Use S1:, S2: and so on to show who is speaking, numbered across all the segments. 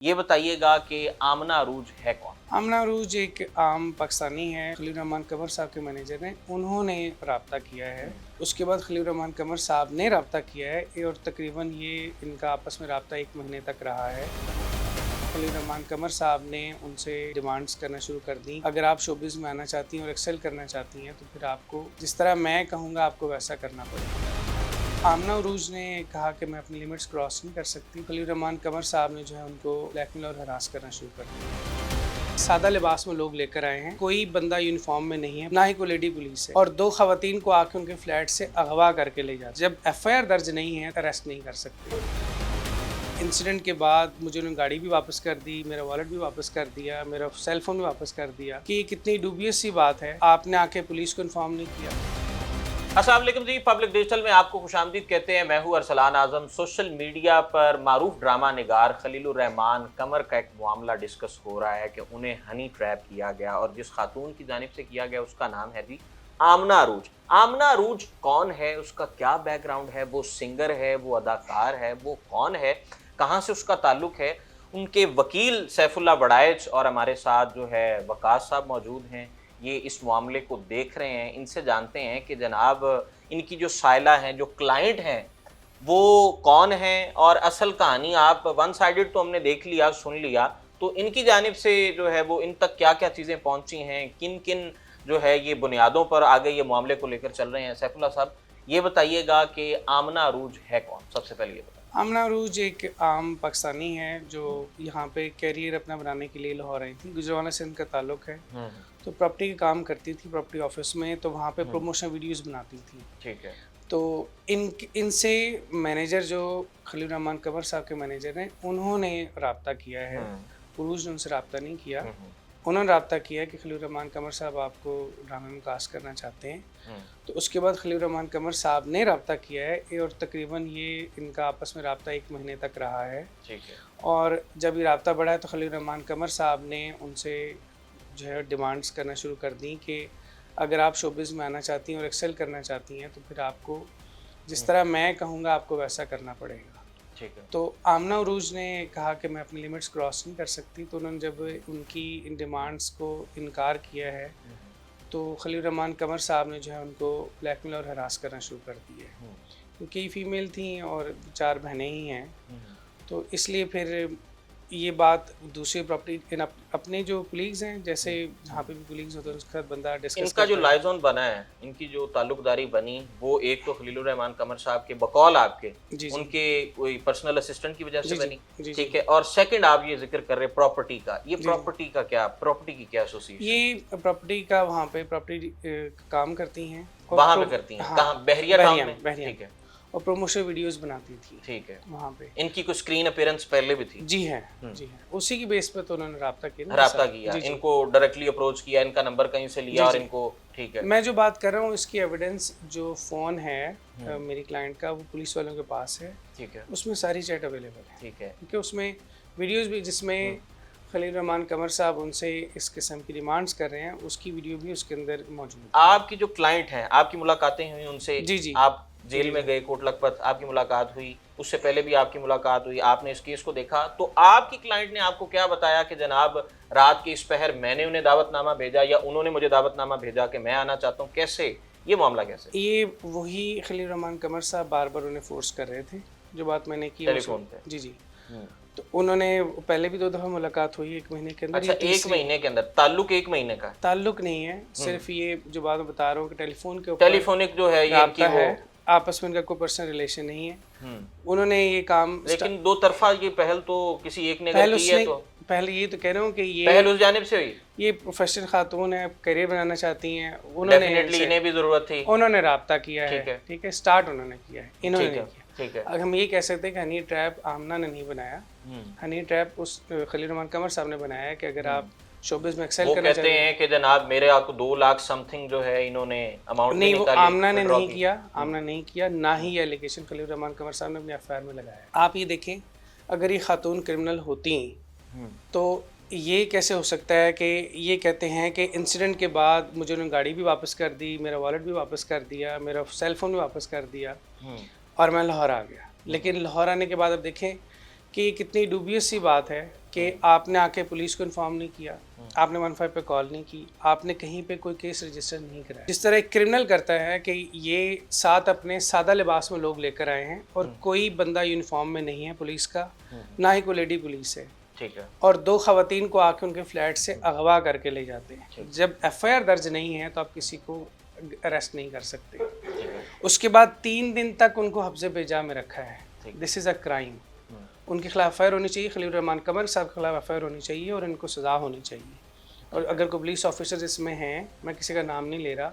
S1: ये बताइएगा कि आमना अरूज है कौन?
S2: आमना अरूज एक आम पाकिस्तानी है। खलील रहमान कमर साहब के मैनेजर हैं, उन्होंने रब्ता किया है। उसके बाद खलील रहमान कमर साहब ने रब्ता किया है और तकरीबन ये इनका आपस में रब्ता 1 महीने तक रहा है। खलील रहमान कमर साहब ने उनसे डिमांड्स करना शुरू कर दी, अगर आप शोबिज़ में आना चाहती हैं और एक्सेल करना चाहती हैं तो फिर आपको जिस तरह मैं कहूँगा आपको वैसा करना पड़ेगा। आमना अरूज ने कहा कि मैं अपनी लिमिट्स क्रॉस नहीं कर सकती। खलील रहमान कमर साहब ने जो है उनको ब्लैकमेल और हरास करना शुरू कर दिया। सादा लिबास में लोग लेकर आए हैं, कोई बंदा यूनिफॉर्म में नहीं है, ना ही कोई लेडी पुलिस है, और 2 खवातीन को आके उनके फ्लैट से अगवा करके ले जाते। जब FIR दर्ज नहीं है अरेस्ट नहीं कर सकते। इंसिडेंट के बाद मुझे उन्होंने गाड़ी भी वापस कर दी, मेरा वॉलेट भी वापस कर दिया, मेरा सेल फोन भी वापस कर दिया कि कितनी डूबियस सी बात है, आपने आके पुलिस को इन्फॉर्म नहीं किया।
S1: अस्सलाम वालेकुम जी, पब्लिक डिजिटल में आपको खुशामदीद कहते हैं। मैं हूं अरसलान आजम। सोशल मीडिया पर मारूफ ड्रामा निगार खलीलुर रहमान कमर का एक मामला डिस्कस हो रहा है कि उन्हें हनी ट्रैप किया गया और जिस खातून की जानिब से किया गया उसका नाम है जी आमना अरूज। आमना अरूज कौन है, उसका क्या बैकग्राउंड है, वो सिंगर है, वो अदाकार है, वो कौन है, कहाँ से उसका ताल्लुक है। उनके वकील सैफुल्लाह बड़ाइच और हमारे साथ जो है वकास साहब मौजूद हैं, ये इस मामले को देख रहे हैं। इनसे जानते हैं कि जनाब इनकी जो साइला हैं, जो क्लाइंट हैं, वो कौन हैं और असल कहानी। आप वन साइडेड तो हमने देख लिया, सुन लिया, तो इनकी जानिब से जो है वो इन तक क्या क्या चीज़ें पहुंची हैं, किन किन जो है ये बुनियादों पर आगे ये मामले को लेकर चल रहे हैं। सैफुल्लाह साहब, ये बताइएगा कि आमना अरूज है कौन? सबसे पहले ये बताइए।
S2: आमना अरूज एक आम पाकिस्तानी है जो यहाँ पे कैरियर अपना बनाने के लिए लाहौर आई थी। गुजरावाला से इनका ताल्लुक है, तो प्रॉपर्टी का काम करती थी प्रॉपर्टी ऑफिस में, तो वहाँ पे प्रमोशन वीडियोस बनाती थी।
S1: ठीक है।
S2: तो इनसे मैनेजर जो खलील रहमान कमर साहब के मैनेजर हैं, उन्होंने रब्ता किया है। अरूज ने उनसे रब्ता नहीं किया, उन्होंने रब्ता किया कि खलील रहमान कमर साहब आपको ड्रामे में कास्ट करना चाहते हैं। तो उसके बाद खलील रहमान कमर साहब ने रब्ता किया है और तकरीबन ये इनका आपस में रब्ता 1 महीने तक रहा है।
S1: ठीक है।
S2: और जब ये रब्ता बढ़ा है तो खलील रहमान कमर साहब ने उनसे जो है डिमांड्स करना शुरू कर दी कि अगर आप शोबिज़ में आना चाहती हैं और एक्सेल करना चाहती हैं तो फिर आपको जिस तरह मैं कहूँगा आपको वैसा करना पड़ेगा।
S1: ठीक है।
S2: तो आमना अरूज ने कहा कि मैं अपनी लिमिट्स क्रॉस नहीं कर सकती, तो उन्होंने जब उनकी इन डिमांड्स को इनकार किया है तो खलील रहमान कमर साहब ने जो है उनको ब्लैकमेल और हरास करना शुरू कर दिया है, क्योंकि फीमेल थी और 4 बहनें ही हैं। तो इसलिए फिर ये बात दूसरी प्रॉपर्टी अपने जो कुलीग्स हैं, जैसे जहाँ पे भी कुलीग्स होते हैं उसके साथ बंदा डिस्कस
S1: इनका जो लाइजोन बना है, इनकी जो ताल्लुकदारी बनी, वो एक तो खलीलुर रहमान कमर साहब के बकौल आपके उनके कोई पर्सनल असिस्टेंट की वजह से बनी। ठीक है। और सेकंड आप ये जिक्र कर रहे प्रॉपर्टी का, ये प्रॉपर्टी का क्या, प्रॉपर्टी की क्या एसोसिएशन? ये
S2: प्रॉपर्टी का वहाँ पे प्रॉपर्टी काम करती हैं,
S1: वहाँ पे करती हैं। कहाँ? बहरिया टाउन में। ठीक है।
S2: और प्रमोशन वीडियोस बनाती थी।
S1: ठीक है।
S2: वहाँ पे
S1: इनकी कुछ स्क्रीन अपीयरेंस पहले भी थी?
S2: जी है, जी है। उसी की बेस पे तो उन्होंने रब्ता
S1: किया, इनको डायरेक्टली अप्रोच किया, इनका नंबर कहीं से लिया और इनको। ठीक है।
S2: मैं जो बात कर रहा हूँ इसकी एविडेंस जो फ़ोन है मेरी क्लाइंट का, वो पुलिस वालों के पास है।
S1: ठीक है।
S2: उसमें सारी चैट अवेलेबल है।
S1: ठीक है।
S2: क्योंकि उसमें वीडियोस भी जिसमें खलील रहमान कमर साहब उनसे इस किस्म की डिमांड्स कर रहे हैं, उसकी वीडियो भी उसके अंदर मौजूद है।
S1: आपकी जो क्लाइंट हैं, आपकी मुलाकातें हुई उनसे?
S2: जी।
S1: आप जेल में गए, कोट लखपत, आपकी मुलाकात हुई, उससे पहले भी आपकी मुलाकात हुई, आपने इस केस को देखा, तो आपकी क्लाइंट ने आपको क्या बताया कि जनाब रात के इस पहर मैंने उन्हें दावतनामा भेजा या उन्होंने मुझे दावतनामा भेजा कि मैं आना चाहता हूँ? कैसे ये मामला? कैसे
S2: ये वही खलील रहमान कमर साहब बार बार उन्हें फोर्स कर रहे थे, जो बात मैंने की
S1: टेलीफोन पे?
S2: जी। तो उन्होंने पहले भी 2 दफ़ा मुलाकात हुई 1 महीने के अंदर।
S1: अच्छा, 1 महीने के अंदर? ताल्लुक 1 महीने का?
S2: ताल्लुक नहीं है, सिर्फ ये जो बात मैं बता रहा हूँ कि टेलीफोन के ऊपर
S1: टेलीफोनिक जो है ये इनकी
S2: है, आपस में इनका कोई पर्सनल रिलेशन नहीं है। उन्होंने ये काम,
S1: लेकिन 2 तरफा ये पहल तो किसी एक ने की है। तो
S2: पहले ये तो कह रहा हूँ कि ये
S1: पहल उस जानिब से हुई। ये
S2: प्रोफेशनल खातून है, करियर बनाना चाहती हैं,
S1: उन्होंने इन्हें भी जरूरत थी,
S2: उन्होंने रब्ता किया है। ठीक है। स्टार्ट उन्होंने किया है, इन्होंने नहीं किया।
S1: ठीक है।
S2: अब हम ये कह सकते हैं कि हनी ट्रैप आमना ने नहीं बनाया, हनी ट्रैप उस खलील रहमान कमर साहब ने बनाया है कि अगर आप शोबिज़ में एक्सेल करना चाहते हैं।
S1: कहते हैं कि जनाब मेरे आपको 2 लाख समथिंग जो है इन्होंने अमाउंट
S2: नहीं, वो आमना ने नहीं किया, आमना नहीं किया, ना ही ये एलिगेशन खलील रहमान कमर साहब ने अपने FIR में लगाया। आप ये देखें, अगर ये खातून क्रिमिनल होती तो ये कैसे हो सकता है कि ये कहते हैं कि इंसिडेंट के बाद मुझे उन्होंने गाड़ी भी वापस कर दी, मेरा वॉलेट भी वापस कर दिया, मेरा सेल फोन भी वापस कर दिया और मैं लाहौर आ गया। लेकिन लाहौर आने के बाद अब देखें कि ये कितनी डूबियस सी बात है कि आपने आके पुलिस को इन्फॉर्म नहीं किया, आपने 15 पे कॉल नहीं की, आपने कहीं पे कोई केस रजिस्टर नहीं कराया। जिस तरह एक क्रिमिनल करता है कि ये साथ अपने सादा लिबास में लोग लेकर आए हैं और कोई बंदा यूनिफॉर्म में नहीं है पुलिस का, ना ही कोई लेडी पुलिस है,
S1: ठीक है,
S2: और 2 खवातीन को आके उनके फ्लैट से अगवा करके ले जाते हैं। जब एफआईआर दर्ज नहीं है तो आप किसी को अरेस्ट नहीं कर सकते। उसके बाद 3 दिन तक उनको हफ्ज़े बेजा में रखा है। This is a crime. उनके खिलाफ एफआईआर होनी चाहिए, खलील रहमान कमर साहब के खिलाफ एफआईआर होनी चाहिए और इनको सज़ा होनी चाहिए। और अगर कोई पुलिस ऑफिसर इसमें हैं, मैं किसी का नाम नहीं ले रहा,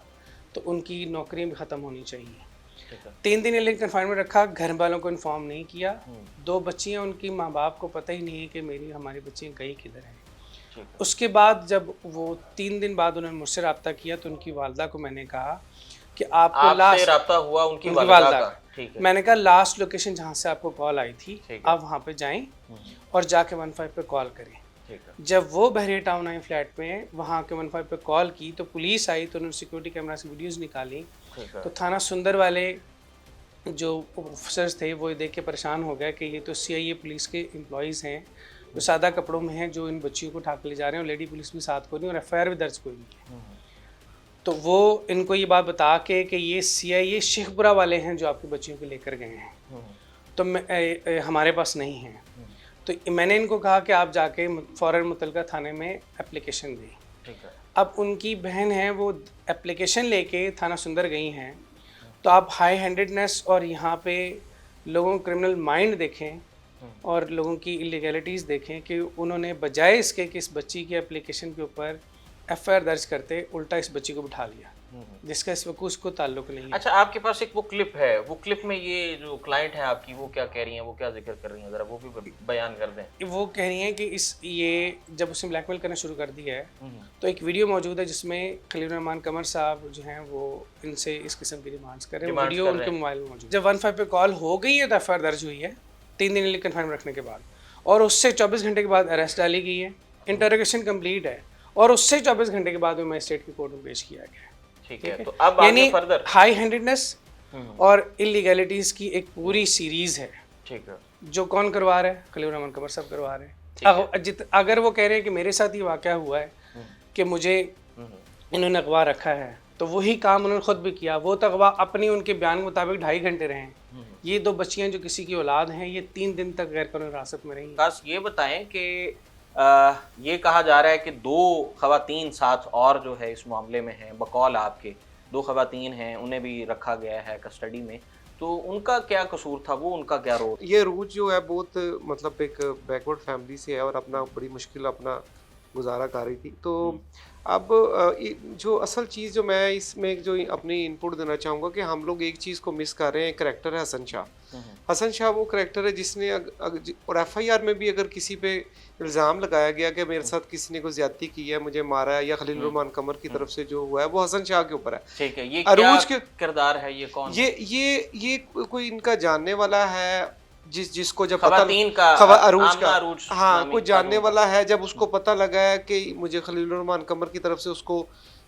S2: तो उनकी नौकरी भी ख़त्म होनी चाहिए। 3 दिन इलीगल कन्फाइनमेंट रखा, घर वालों को इन्फॉर्म नहीं किया। 2 बच्चियाँ, उनकी माँ बाप को पता ही नहीं है कि हमारी बच्चियाँ गई किधर हैं। उसके बाद जब वो 3 दिन बाद उन्होंने मुझसे रब्ता किया तो उनकी वालदा को मैंने कहा कि आपको लास्ट
S1: रब्ता हुआ उनकी वालदा का, ठीक है,
S2: मैंने कहा लास्ट लोकेशन जहाँ से आपको कॉल आई थी आप वहाँ पे जाएं और जाके 15 पे कॉल करें। जब वो बहरिया टाउन आई फ्लैट में, वहाँ के 15 पे कॉल की तो पुलिस आई, तो उन्होंने सिक्योरिटी कैमरा से वीडियोज़ निकाली। तो थाना सुंदर वाले जो ऑफिसर्स थे वो देख के परेशान हो गए कि ये तो सीआईए पुलिस के एम्प्लॉयज़ हैं जो सादा कपड़ों में हैं, जो इन बच्चियों को उठा के ले जा रहे हैं, और लेडी पुलिस भी साथ को नहीं, और एफआईआर भी दर्ज कोई नहीं है। तो वो इनको ये बात बता के कि ये सीआईए शेखपुरा वाले हैं जो आपकी बच्चियों को लेकर गए हैं, तो हमारे पास नहीं है। तो मैंने इनको कहा कि आप जाके फ़ौरन मुतलका थाने में एप्लीकेशन दें। अब उनकी बहन है, वो एप्लीकेशन लेके थाना सुंदर गई हैं। तो आप हाई हैंडेडनेस और यहाँ पे लोगों को क्रिमिनल माइंड देखें और लोगों की इलीगैलिटीज़ देखें कि उन्होंने बजाय इसके कि इस बच्ची की एप्लीकेशन के ऊपर एफआईआर दर्ज करते, उल्टा इस बच्ची को बिठा लिया, जिसका इस वक्त उसको ताल्लुक नहीं है।
S1: अच्छा, आपके पास एक वो क्लिप है, वो क्लिप में ये जो क्लाइंट है आपकी, वो क्या कह रही हैं, वो क्या जिक्र कर रही हैं, ज़रा वो भी बयान कर दें।
S2: वो कह रही हैं कि ये जब उसने ब्लैकमेल करना शुरू कर दिया है तो एक वीडियो मौजूद है जिसमें खलील रहमान कमर साहब जो हैं वो इनसे इस किस्म की डिमांड्स कर रहे हैं। वीडियो उनके मोबाइल में मौजूद। जब 15 पे कॉल हो गई है तो एफआईआर दर्ज हुई है 3 दिन इलीगल कन्फाइनमेंट रखने के बाद, और उससे 24 घंटे के बाद अरेस्ट डाली गई है, इंटरोगेशन कंप्लीट है, और उससे 24 घंटे के बाद मजिस्ट्रेट की कोर्ट में पेश किया गया है।
S1: ठीक है, तो अब आगे फर्दर
S2: हाई हैंडेडनेस और इलीगैलिटीज की एक पूरी सीरीज है।
S1: ठीक है,
S2: जो कौन करवा रहा है? खलील रहमान कमर साहब करवा रहे हैं। अगर वो कह रहे हैं कि मेरे साथ ही वाकया हुआ है कि मुझे इन्होंने अगवा रखा है, तो वही काम उन्होंने खुद भी किया। वो तो अगवा अपनी उनके बयान के मुताबिक 2.5 घंटे रहे। ये 2 बच्चियां जो किसी की औलाद हैं, ये 3 दिन तक गैर कानूनी हिरासत में रही।
S1: खास ये बताएं कि ये कहा जा रहा है कि 2 खवातीन साथ और जो है इस मामले में हैं, बकौल आपके 2 खवातीन हैं, उन्हें भी रखा गया है कस्टडी में, तो उनका क्या कसूर था, वो उनका क्या रोल?
S3: ये रूज जो है बहुत मतलब एक बैकवर्ड फैमिली से है और अपना बड़ी मुश्किल अपना गुजारा कर रही थी। तो अब जो असल चीज़ जो मैं इसमें जो अपनी इनपुट देना चाहूँगा कि हम लोग एक चीज़ को मिस कर रहे हैं। कैरेक्टर है हसन शाह। हसन शाह वो करैक्टर है जिसने और एफआईआर में भी अगर किसी पे इल्ज़ाम लगाया गया कि मेरे साथ किसी ने कोई ज्यादती की है, मुझे मारा है, या खलील रहमान कमर की तरफ से जो हुआ है वो हसन शाह के ऊपर है।
S1: ठीक है, ये अरूज के किरदार है, ये कौन?
S3: ये कोई इनका जानने वाला है जिसको जब
S1: खवातीन का
S3: अरूज का हाँ कोई जानने वाला है। जब उसको पता लगा है कि मुझे खलील रहमान कमर की तरफ से उसको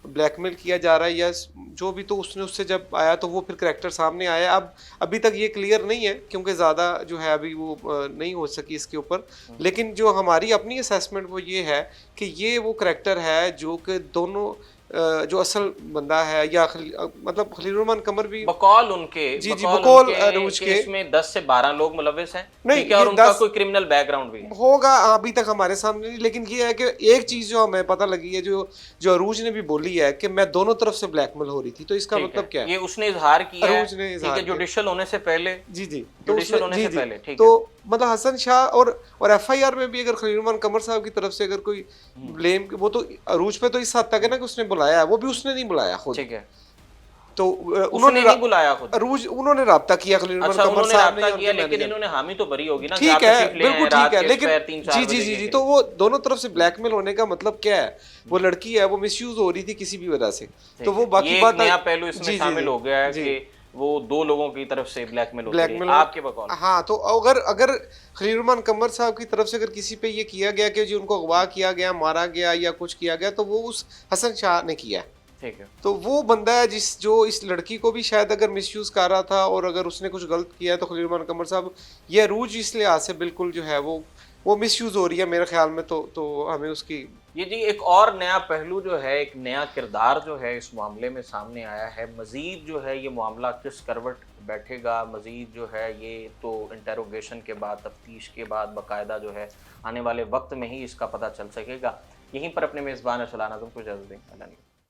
S3: ब्लैकमेल किया जा रहा है या जो भी, तो उसने उससे जब आया तो वो फिर करैक्टर सामने आया। अब अभी तक ये क्लियर नहीं है क्योंकि ज़्यादा जो है अभी वो नहीं हो सकी इसके ऊपर, लेकिन जो हमारी अपनी असेसमेंट वो ये है कि ये वो करैक्टर है जो कि दोनों जो असल बंदा है या मतलब खलील रहमान कमर भी
S1: बकौल उनके
S3: बकौल अरूज के
S1: इसमें 10 से 12 लोग मुलव्विस हैं।
S3: नहीं,
S1: ठीक है, और उनका कोई क्रिमिनल बैकग्राउंड भी
S3: होगा अभी तक हमारे सामने नहीं, लेकिन ये है कि एक चीज जो हमें पता लगी है जो अरूज ने भी बोली है कि मैं दोनों तरफ से ब्लैकमेल हो रही थी। तो इसका मतलब क्या है?
S1: ये उसने इजहार किया है,
S3: अरूज ने इजहार किया
S1: जुडिशियल होने से पहले।
S3: जी
S1: जुडिशियल होने से पहले। ठीक है,
S3: तो मतलब हसन शाह और एफआईआर में भी अगर खलील रहमान कमर साहब की तरफ से अगर कोई ब्लेम, वो तो अरूज पे तो इस हद तक है ना कि उसने बुलाया है, वो भी उसने नहीं बुलाया खुद।
S1: ठीक है,
S3: तो
S1: उन्होंने नहीं बुलाया खुद,
S3: अरूज उन्होंने राब्ता किया खलील रहमान कमर साहब ने
S1: किया, लेकिन इन्होंने हामी तो भरी होगी ना।
S3: ठीक है, बिल्कुल ठीक है, लेकिन जी तो वो दोनों तरफ से ब्लैकमेल होने का मतलब क्या है? वो लड़की है, वो मिसयूज हो रही थी किसी भी वजह से, तो वो बाकी बात
S1: नया पहलू इसमें शामिल हो गया है कि वो 2 लोगों की तरफ से ब्लैकमेल आपके बकौल।
S3: हाँ, तो अगर खलील रहमान कमर साहब की तरफ से अगर किसी पे ये किया गया कि जो उनको अगवा किया गया, मारा गया या कुछ किया गया, तो वो उस हसन शाह ने किया है।
S1: ठीक है।
S3: तो वो बंदा है जो इस लड़की को भी शायद अगर मिसयूज कर रहा था, और अगर उसने कुछ गलत किया है तो खलील रहमान कमर साहब ये अरूज इस लिहाज से बिल्कुल जो है वो मिसयूज हो रही है मेरे ख्याल में। तो हमें उसकी
S1: ये जी एक और नया पहलू जो है, एक नया किरदार जो है इस मामले में सामने आया है। मज़ीद जो है ये मामला किस करवट बैठेगा, मज़ीद जो है ये तो इंटेरोगेशन के बाद, तफ्तीश के बाद बाकायदा जो है आने वाले वक्त में ही इसका पता चल सकेगा। यहीं पर अपने मेज़बान अरसलान आज़म को इजाज़त दें।